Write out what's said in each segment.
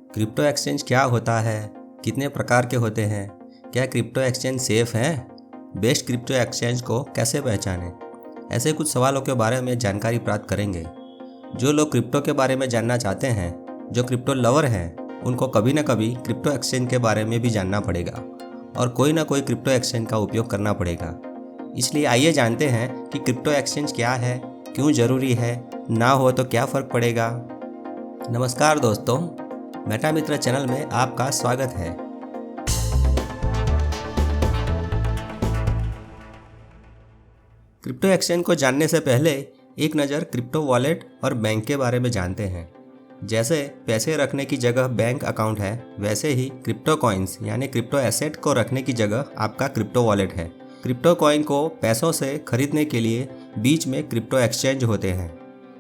Crypto exchange क्या होता है? कितने प्रकार के होते हैं? क्या क्रिप्टो एक्सचेंज सेफ है? बेस्ट क्रिप्टो एक्सचेंज को कैसे पहचानें? ऐसे कुछ सवालों के बारे में जानकारी प्राप्त करेंगे। जो लोग क्रिप्टो के बारे में जानना चाहते हैं, जो क्रिप्टो लवर हैं, उनको कभी ना कभी क्रिप्टो एक्सचेंज के बारे में भी जानना पड़ेगा और कोई ना कोई क्रिप्टो एक्सचेंज का उपयोग करना पड़ेगा। इसलिए आइए जानते हैं कि क्रिप्टो एक्सचेंज क्या है, क्यों ज़रूरी है, ना हो तो क्या फ़र्क पड़ेगा। नमस्कार दोस्तों, मेटा मित्र चैनल में आपका स्वागत है। क्रिप्टो एक्सचेंज को जानने से पहले एक नज़र क्रिप्टो वॉलेट और बैंक के बारे में जानते हैं। जैसे पैसे रखने की जगह बैंक अकाउंट है, वैसे ही क्रिप्टो कॉइन्स यानी क्रिप्टो एसेट को रखने की जगह आपका क्रिप्टो वॉलेट है। क्रिप्टो कॉइन को पैसों से खरीदने के लिए बीच में क्रिप्टो एक्सचेंज होते हैं।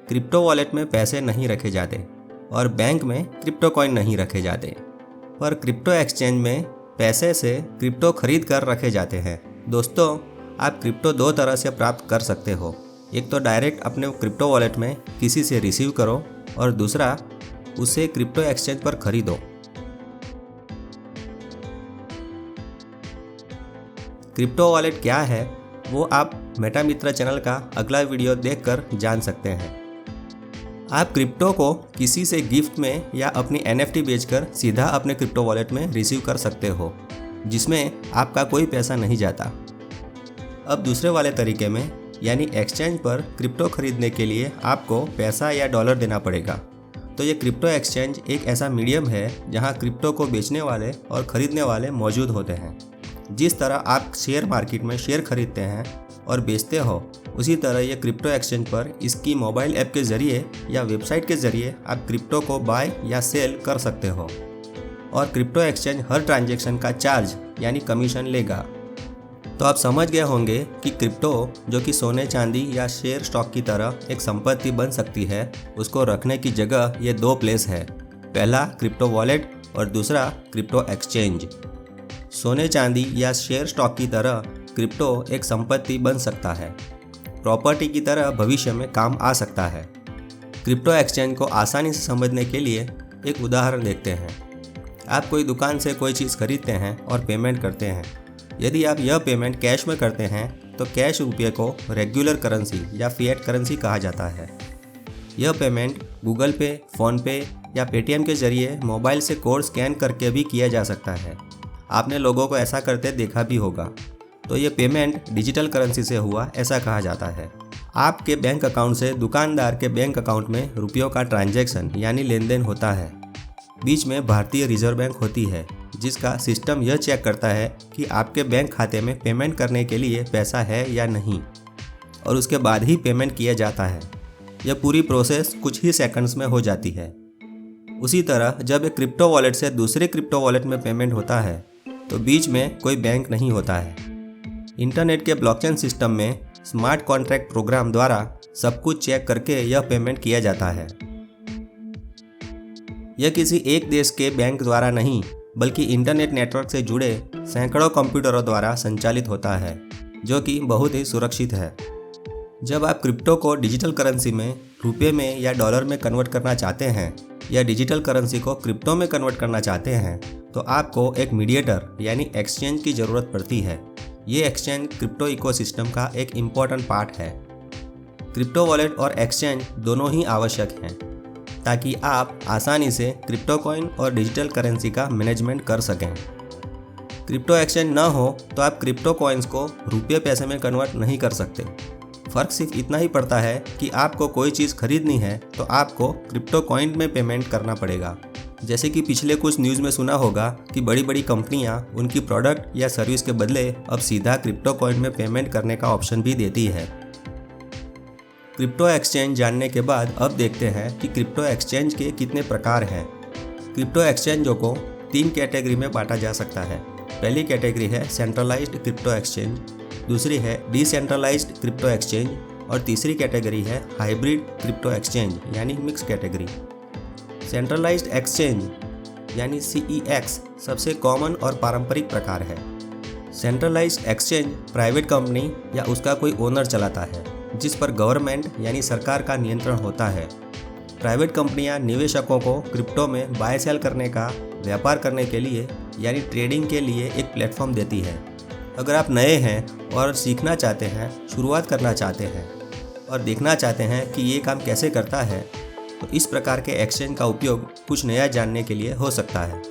क्रिप्टो वॉलेट में पैसे नहीं रखे जाते और बैंक में क्रिप्टो कॉइन नहीं रखे जाते, पर क्रिप्टो एक्सचेंज में पैसे से क्रिप्टो खरीद कर रखे जाते हैं। दोस्तों, आप क्रिप्टो दो तरह से प्राप्त कर सकते हो। एक तो डायरेक्ट अपने क्रिप्टो वॉलेट में किसी से रिसीव करो और दूसरा उसे क्रिप्टो एक्सचेंज पर खरीदो। क्रिप्टो वॉलेट क्या है वो आप मेटा मित्र चैनल का अगला वीडियो देखकर जान सकते हैं। आप क्रिप्टो को किसी से गिफ्ट में या अपनी NFT बेचकर सीधा अपने क्रिप्टो वॉलेट में रिसीव कर सकते हो, जिसमें आपका कोई पैसा नहीं जाता। अब दूसरे वाले तरीके में यानी एक्सचेंज पर क्रिप्टो खरीदने के लिए आपको पैसा या डॉलर देना पड़ेगा। तो ये क्रिप्टो एक्सचेंज एक ऐसा मीडियम है जहां क्रिप्टो को बेचने वाले और ख़रीदने वाले मौजूद होते हैं। जिस तरह आप शेयर मार्केट में शेयर खरीदते हैं और बेचते हो, उसी तरह ये क्रिप्टो एक्सचेंज पर इसकी मोबाइल ऐप के ज़रिए या वेबसाइट के ज़रिए आप क्रिप्टो को बाय या सेल कर सकते हो और क्रिप्टो एक्सचेंज हर ट्रांजैक्शन का चार्ज यानी कमीशन लेगा। तो आप समझ गए होंगे कि क्रिप्टो, जो कि सोने चांदी या शेयर स्टॉक की तरह एक संपत्ति बन सकती है, उसको रखने की जगह ये दो प्लेस है। पहला क्रिप्टो वॉलेट और दूसरा क्रिप्टो एक्सचेंज। सोने चांदी या शेयर स्टॉक की तरह क्रिप्टो एक संपत्ति बन सकता है, प्रॉपर्टी की तरह भविष्य में काम आ सकता है। क्रिप्टो एक्सचेंज को आसानी से समझने के लिए एक उदाहरण देखते हैं। आप कोई दुकान से कोई चीज़ खरीदते हैं और पेमेंट करते हैं। यदि आप यह पेमेंट कैश में करते हैं तो कैश रुपये को रेगुलर करेंसी या फिएट करेंसी कहा जाता है। यह पेमेंट गूगल पे, फ़ोनपे या पेटीएम के जरिए मोबाइल से कोड स्कैन करके भी किया जा सकता है। आपने लोगों को ऐसा करते देखा भी होगा। तो ये पेमेंट डिजिटल करेंसी से हुआ ऐसा कहा जाता है। आपके बैंक अकाउंट से दुकानदार के बैंक अकाउंट में रुपयों का ट्रांजैक्शन यानी लेन देन होता है। बीच में भारतीय रिजर्व बैंक होती है, जिसका सिस्टम यह चेक करता है कि आपके बैंक खाते में पेमेंट करने के लिए पैसा है या नहीं, और उसके बाद ही पेमेंट किया जाता है। यह पूरी प्रोसेस कुछ ही सेकंड्स में हो जाती है। उसी तरह जब एक क्रिप्टो वॉलेट से दूसरे क्रिप्टो वॉलेट में पेमेंट होता है तो बीच में कोई बैंक नहीं होता है। इंटरनेट के ब्लॉकचेन सिस्टम में स्मार्ट कॉन्ट्रैक्ट प्रोग्राम द्वारा सब कुछ चेक करके यह पेमेंट किया जाता है। यह किसी एक देश के बैंक द्वारा नहीं, बल्कि इंटरनेट नेटवर्क से जुड़े सैकड़ों कंप्यूटरों द्वारा संचालित होता है, जो कि बहुत ही सुरक्षित है। जब आप क्रिप्टो को डिजिटल करेंसी में, रुपये में या डॉलर में कन्वर्ट करना चाहते हैं या डिजिटल करेंसी को क्रिप्टो में कन्वर्ट करना चाहते हैं, तो आपको एक मीडिएटर यानी एक्सचेंज की ज़रूरत पड़ती है। ये एक्सचेंज क्रिप्टो इकोसिस्टम का एक इम्पॉर्टेंट पार्ट है। क्रिप्टो वॉलेट और एक्सचेंज दोनों ही आवश्यक हैं ताकि आप आसानी से क्रिप्टो कॉइन और डिजिटल करेंसी का मैनेजमेंट कर सकें। क्रिप्टो एक्सचेंज न हो तो आप क्रिप्टो कॉइन्स को रुपये पैसे में कन्वर्ट नहीं कर सकते। फ़र्क सिर्फ इतना ही पड़ता है कि आपको कोई चीज़ खरीदनी है तो आपको क्रिप्टो कॉइन में पेमेंट करना पड़ेगा। जैसे कि पिछले कुछ न्यूज़ में सुना होगा कि बड़ी बड़ी कंपनियां उनकी प्रोडक्ट या सर्विस के बदले अब सीधा क्रिप्टो कॉइन में पेमेंट करने का ऑप्शन भी देती है। क्रिप्टो एक्सचेंज जानने के बाद अब देखते हैं कि क्रिप्टो एक्सचेंज के कितने प्रकार हैं। क्रिप्टो एक्सचेंजों को 3 कैटेगरी में बांटा जा सकता है। पहली कैटेगरी है सेंट्रलाइज्ड क्रिप्टो एक्सचेंज, दूसरी है डिसेंट्रलाइज्ड क्रिप्टो एक्सचेंज और तीसरी कैटेगरी है हाइब्रिड क्रिप्टो एक्सचेंज यानी मिक्स कैटेगरी। सेंट्रलाइज्ड एक्सचेंज यानी CEX सबसे कॉमन और पारंपरिक प्रकार है। सेंट्रलाइज्ड एक्सचेंज प्राइवेट कंपनी या उसका कोई ओनर चलाता है, जिस पर गवर्नमेंट यानी सरकार का नियंत्रण होता है। प्राइवेट कंपनियां निवेशकों को क्रिप्टो में बाय सेल करने का व्यापार करने के लिए यानी ट्रेडिंग के लिए एक प्लेटफॉर्म देती है। अगर आप नए हैं और सीखना चाहते हैं, शुरुआत करना चाहते हैं और देखना चाहते हैं कि ये काम कैसे करता है, तो इस प्रकार के एक्सचेंज का उपयोग कुछ नया जानने के लिए हो सकता है।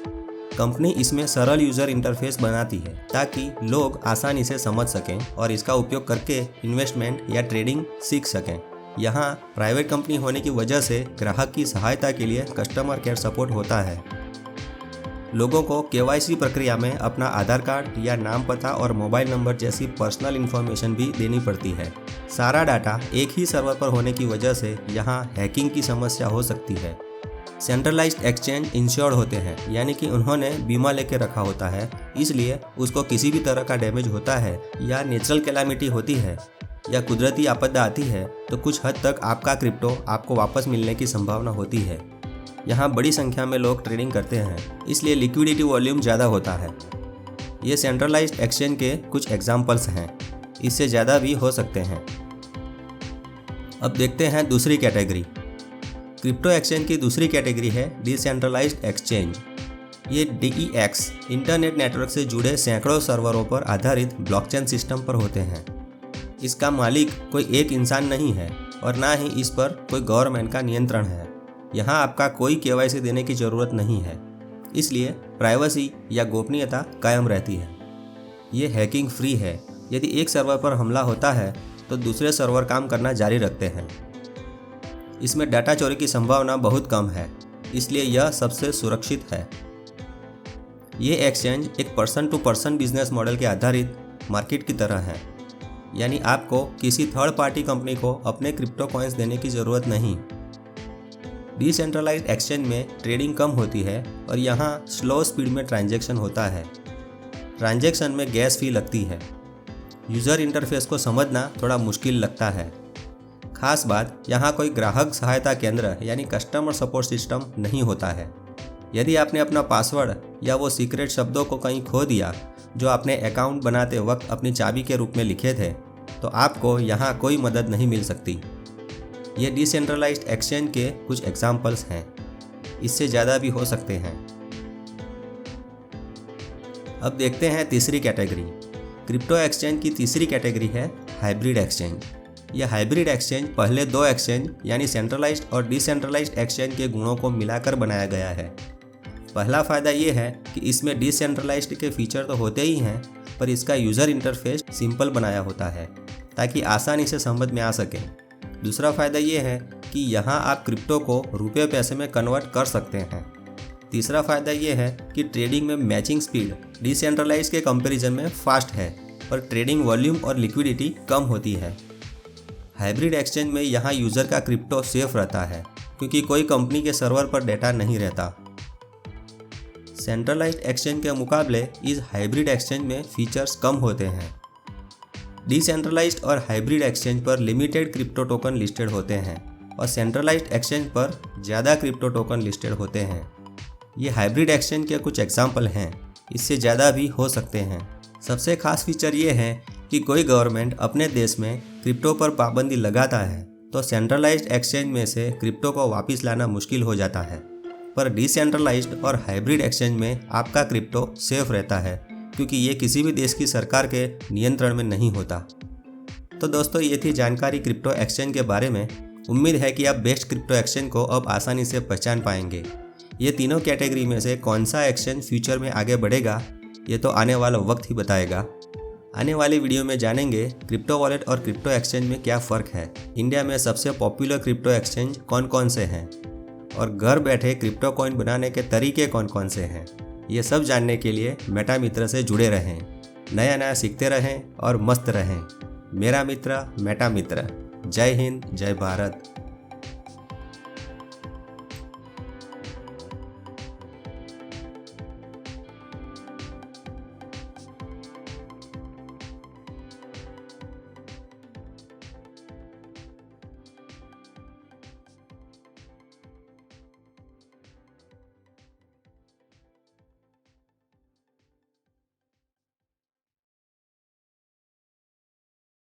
कंपनी इसमें सरल यूज़र इंटरफेस बनाती है ताकि लोग आसानी से समझ सकें और इसका उपयोग करके इन्वेस्टमेंट या ट्रेडिंग सीख सकें। यहाँ प्राइवेट कंपनी होने की वजह से ग्राहक की सहायता के लिए कस्टमर केयर सपोर्ट होता है। लोगों को KYC प्रक्रिया में अपना आधार कार्ड या नाम, पता और मोबाइल नंबर जैसी पर्सनल इन्फॉर्मेशन भी देनी पड़ती है। सारा डाटा एक ही सर्वर पर होने की वजह से यहाँ हैकिंग की समस्या हो सकती है। सेंट्रलाइज्ड एक्सचेंज इंश्योर्ड होते हैं, यानी कि उन्होंने बीमा लेके रखा होता है, इसलिए उसको किसी भी तरह का डैमेज होता है या नेचुरल कैलामिटी होती है या कुदरती आपदा आती है तो कुछ हद तक आपका क्रिप्टो आपको वापस मिलने की संभावना होती है। यहाँ बड़ी संख्या में लोग ट्रेडिंग करते हैं, इसलिए लिक्विडिटी वॉल्यूम ज़्यादा होता है। ये सेंट्रलाइज्ड एक्सचेंज के कुछ एग्जाम्पल्स हैं, इससे ज़्यादा भी हो सकते हैं। अब देखते हैं दूसरी कैटेगरी। क्रिप्टो एक्सचेंज की दूसरी कैटेगरी है डिसेंट्रलाइज्ड एक्सचेंज। ये DEX इंटरनेट नेटवर्क से जुड़े सैकड़ों सर्वरों पर आधारित ब्लॉकचेन सिस्टम पर होते हैं। इसका मालिक कोई एक इंसान नहीं है और ना ही इस पर कोई गवर्नमेंट का नियंत्रण है। यहाँ आपका कोई KYC देने की ज़रूरत नहीं है, इसलिए प्राइवेसी या गोपनीयता कायम रहती है। ये हैकिंग फ्री है। यदि एक सर्वर पर हमला होता है तो दूसरे सर्वर काम करना जारी रखते हैं। इसमें डाटा चोरी की संभावना बहुत कम है, इसलिए यह सबसे सुरक्षित है। ये एक्सचेंज एक person to person business model के आधारित मार्केट की तरह है, यानी आपको किसी थर्ड पार्टी कंपनी को अपने क्रिप्टो कॉइन्स देने की ज़रूरत नहीं। डिसेंट्रलाइज्ड एक्सचेंज में ट्रेडिंग कम होती है और यहाँ स्लो स्पीड में ट्रांजैक्शन होता है। ट्रांजैक्शन में गैस फी लगती है। यूज़र इंटरफेस को समझना थोड़ा मुश्किल लगता है। खास बात, यहाँ कोई ग्राहक सहायता केंद्र यानी कस्टमर सपोर्ट सिस्टम नहीं होता है। यदि आपने अपना पासवर्ड या वो सीक्रेट शब्दों को कहीं खो दिया जो आपने अकाउंट बनाते वक्त अपनी चाबी के रूप में लिखे थे, तो आपको यहाँ कोई मदद नहीं मिल सकती। ये डिसेंट्रलाइज्ड एक्सचेंज के कुछ एग्जाम्पल्स हैं, इससे ज़्यादा भी हो सकते हैं। अब देखते हैं तीसरी कैटेगरी। क्रिप्टो एक्सचेंज की तीसरी कैटेगरी है हाइब्रिड एक्सचेंज। यह हाइब्रिड एक्सचेंज पहले दो एक्सचेंज यानी सेंट्रलाइज्ड और डिसेंट्रलाइज्ड एक्सचेंज के गुणों को मिलाकर बनाया गया है। पहला फ़ायदा ये है कि इसमें डिसेंट्रलाइज्ड के फीचर तो होते ही हैं, पर इसका यूज़र इंटरफेस सिंपल बनाया होता है ताकि आसानी से समझ में आ सके। दूसरा फ़ायदा ये है कि यहाँ आप क्रिप्टो को रुपये पैसे में कन्वर्ट कर सकते हैं। तीसरा फ़ायदा ये है कि ट्रेडिंग में मैचिंग स्पीड डिसेंट्रलाइज्ड के कंपैरिजन में फास्ट है, पर ट्रेडिंग वॉल्यूम और लिक्विडिटी कम होती है। हाइब्रिड एक्सचेंज में यहाँ यूज़र का क्रिप्टो सेफ रहता है क्योंकि कोई कंपनी के सर्वर पर डेटा नहीं रहता। सेंट्रलाइज्ड एक्सचेंज के मुकाबले इस हाइब्रिड एक्सचेंज में फीचर्स कम होते हैं। डिसेंट्रलाइज्ड और हाइब्रिड एक्सचेंज पर लिमिटेड क्रिप्टो टोकन लिस्टेड होते हैं और सेंट्रलाइज्ड एक्सचेंज पर ज़्यादा क्रिप्टो टोकन लिस्टेड होते हैं। ये हाइब्रिड एक्सचेंज के कुछ एग्जाम्पल हैं, इससे ज़्यादा भी हो सकते हैं। सबसे खास फीचर ये है कि कोई गवर्नमेंट अपने देश में क्रिप्टो पर पाबंदी लगाता है तो सेंट्रलाइज्ड एक्सचेंज में से क्रिप्टो को वापस लाना मुश्किल हो जाता है, पर डिसेंट्रलाइज्ड और हाइब्रिड एक्सचेंज में आपका क्रिप्टो सेफ रहता है क्योंकि ये किसी भी देश की सरकार के नियंत्रण में नहीं होता। तो दोस्तों, ये थी जानकारी क्रिप्टो एक्सचेंज के बारे में। उम्मीद है कि आप बेस्ट क्रिप्टो एक्सचेंज को अब आसानी से पहचान पाएंगे। ये तीनों कैटेगरी में से कौन सा एक्सचेंज फ्यूचर में आगे बढ़ेगा, ये तो आने वाला वक्त ही बताएगा। आने वाली वीडियो में जानेंगे क्रिप्टो वॉलेट और क्रिप्टो एक्सचेंज में क्या फ़र्क है, इंडिया में सबसे पॉपुलर क्रिप्टो एक्सचेंज कौन कौन से हैं और घर बैठे क्रिप्टो कॉइन बनाने के तरीके कौन कौन से हैं। ये सब जानने के लिए मेटा मित्र से जुड़े रहें, नया नया सीखते रहें और मस्त रहें। मेरा मित्र मेटा मित्र। जय हिंद, जय भारत।